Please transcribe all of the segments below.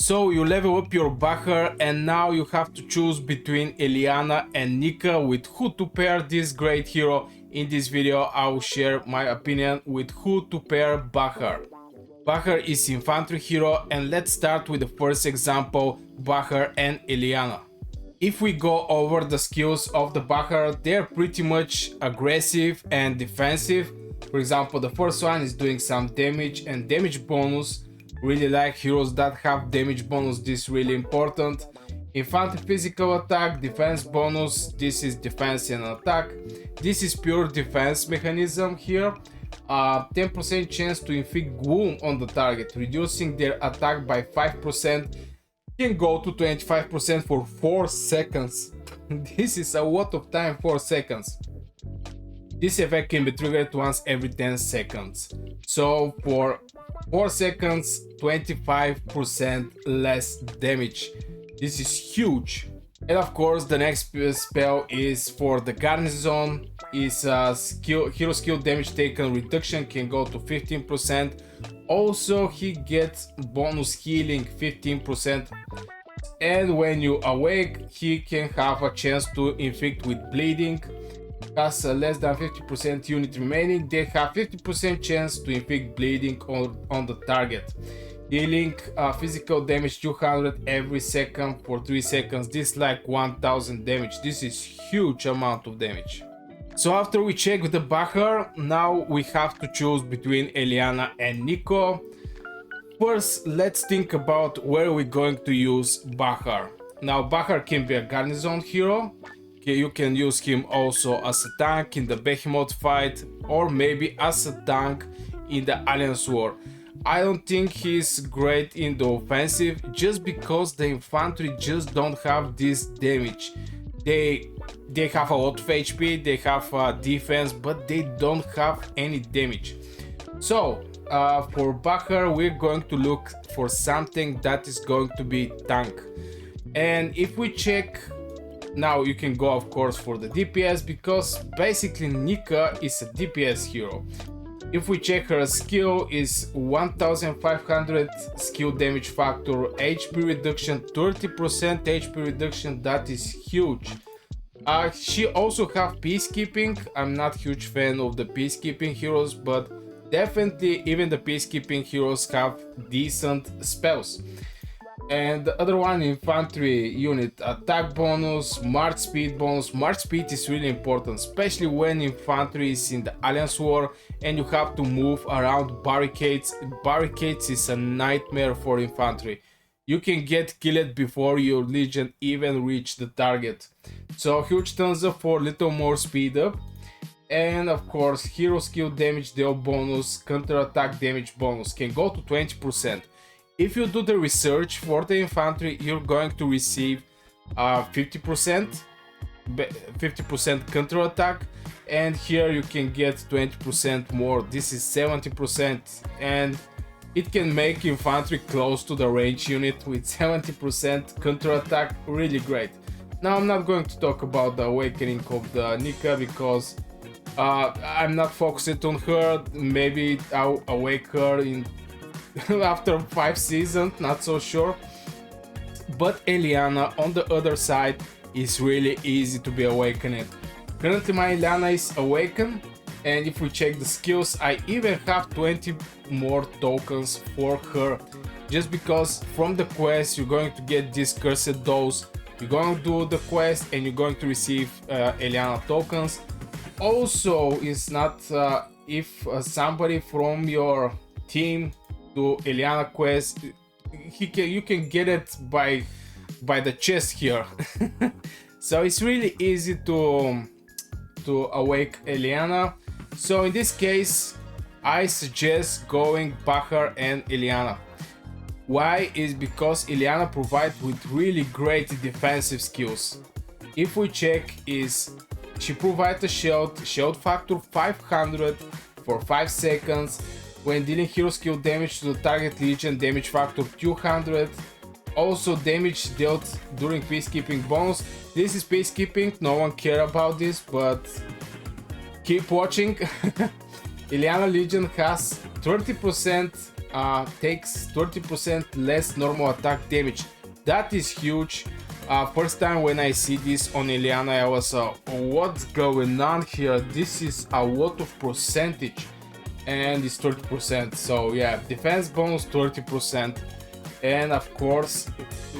So you level up your Bakhar and now you have to choose between Eliana and Nika with who to pair this great hero. In this video I will share my opinion with who to pair Bakhar. Bakhar is infantry hero, and let's start with the first example, Bakhar and Eliana. If we go over the skills of the Bakhar, they're pretty much aggressive and defensive. For example, the first one is doing some damage and damage bonus. Really like heroes that have damage bonus, this is really important. Infantry physical attack, defense bonus, this is defense and attack. This is pure defense mechanism here. 10% chance to inflict wound on the target, reducing their attack by 5%. Can go to 25% for 4 seconds. This is a lot of time, 4 seconds. This effect can be triggered once every 10 seconds. So for 4 seconds, 25% less damage. This is huge. And of course the next spell is for the garrison, is hero skill damage taken reduction, can go to 15%. Also he gets bonus healing 15%, and when you awake he can have a chance to inflict with bleeding. Has less than 50% unit remaining, they have 50% chance to inflict bleeding on the target. Dealing physical damage 200 every second for 3 seconds. This is like 1000 damage. This is huge amount of damage. So after we check with the Bakhar, now we have to choose between Eliana and Nika. First, let's think about where we're going to use Bakhar. Now Bakhar can be a garrison hero. You can use him also as a tank in the Behemoth fight, or maybe as a tank in the Alliance War. I don't think he's great in the offensive, just because the infantry just don't have this damage. They have a lot of HP, they have defense, but they don't have any damage. So for Bakhar we're going to look for something that is going to be tank. And if we check, now you can go of course for the DPS, because basically Nika is a DPS hero. If we check, her skill is 1500 skill damage factor, HP reduction 30% HP reduction, that is huge. She also have peacekeeping. I'm not huge fan of the peacekeeping heroes, but definitely even the peacekeeping heroes have decent spells. And the other one, infantry unit attack bonus, march speed bonus. March speed is really important, especially when infantry is in the Alliance War and you have to move around barricades. Barricades is a nightmare for infantry. You can get killed before your legion even reach the target. So huge thumbs up for little more speed up. And of course hero skill damage deal bonus, counter attack damage bonus can go to 20%. If you do the research for the infantry, you're going to receive 50% counter attack, and here you can get 20% more. This is 70%, and it can make infantry close to the range unit with 70% counter attack. Really great. Now I'm not going to talk about the awakening of the Nika, because I'm not focused on her. Maybe I'll awake her in after 5 seasons, not so sure. But Eliana on the other side is really easy to be awakened. Currently my Eliana is awakened, and if we check the skills, I even have 20 more tokens for her, just because from the quest you're going to get this cursed dose. You're going to do the quest and you're going to receive Eliana tokens. Also, it's not if somebody from your team do Eliana quest, you can get it by the chest here. So it's really easy to awake Eliana. So in this case I suggest going Bakhar and Eliana. Why? Is because Eliana provides with really great defensive skills. If we check, is she provides a shield factor 500 for 5 seconds. When dealing hero skill damage to the target legion, damage factor 200. Also damage dealt during peacekeeping bonus. This is peacekeeping, no one care about this, but keep watching. Eliana Legion has 30% takes 30% less normal attack damage. That is huge. First time when I see this on Eliana, I was what's going on here? This is a lot of percentage, and it's 30%. So yeah, defense bonus 30%, and of course,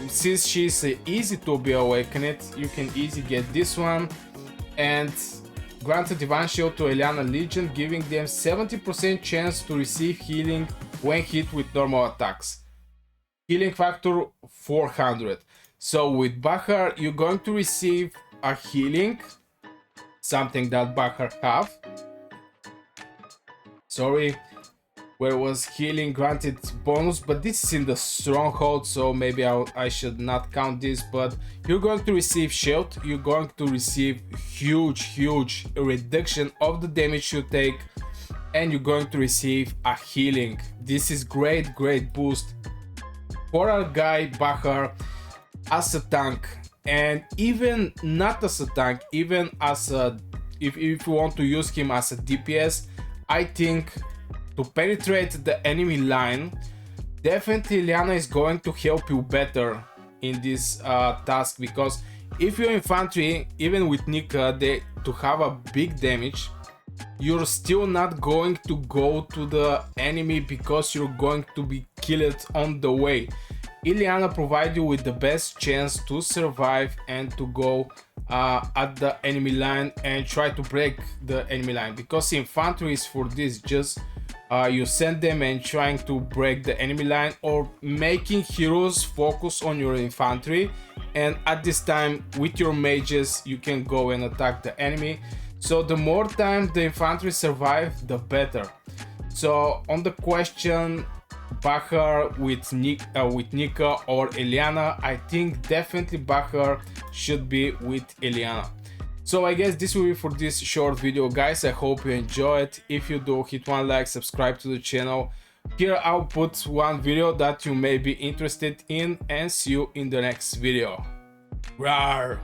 since she's easy to be awakened, you can easily get this one. And granted divine shield to Eliana Legion, giving them 70% chance to receive healing when hit with normal attacks. Healing factor 400. So with Bakhar, you're going to receive a healing, something that Bakhar have. Sorry, where was healing granted bonus, but this is in the stronghold, so maybe I should not count this. But you're going to receive shield, you're going to receive huge reduction of the damage you take, and you're going to receive a healing. This is great boost for our guy Bakhar as a tank, and even not as a tank, even as a if you want to use him as a DPS. I think to penetrate the enemy line, definitely Eliana is going to help you better in this task, because if you're infantry, even with Nika, to have a big damage, you're still not going to go to the enemy because you're going to be killed on the way. Eliana provides you with the best chance to survive and to go at the enemy line and try to break the enemy line, because infantry is for this, just you send them and trying to break the enemy line, or making heroes focus on your infantry, and at this time with your mages you can go and attack the enemy. So the more time the infantry survive, the better. So on the question, Bakhar with Nika or Eliana, I think definitely Bakhar should be with Eliana. So I guess this will be for this short video, guys. I hope you enjoyed. If you do, hit one like, subscribe to the channel. Here I'll put one video that you may be interested in, and see you in the next video. Rawr!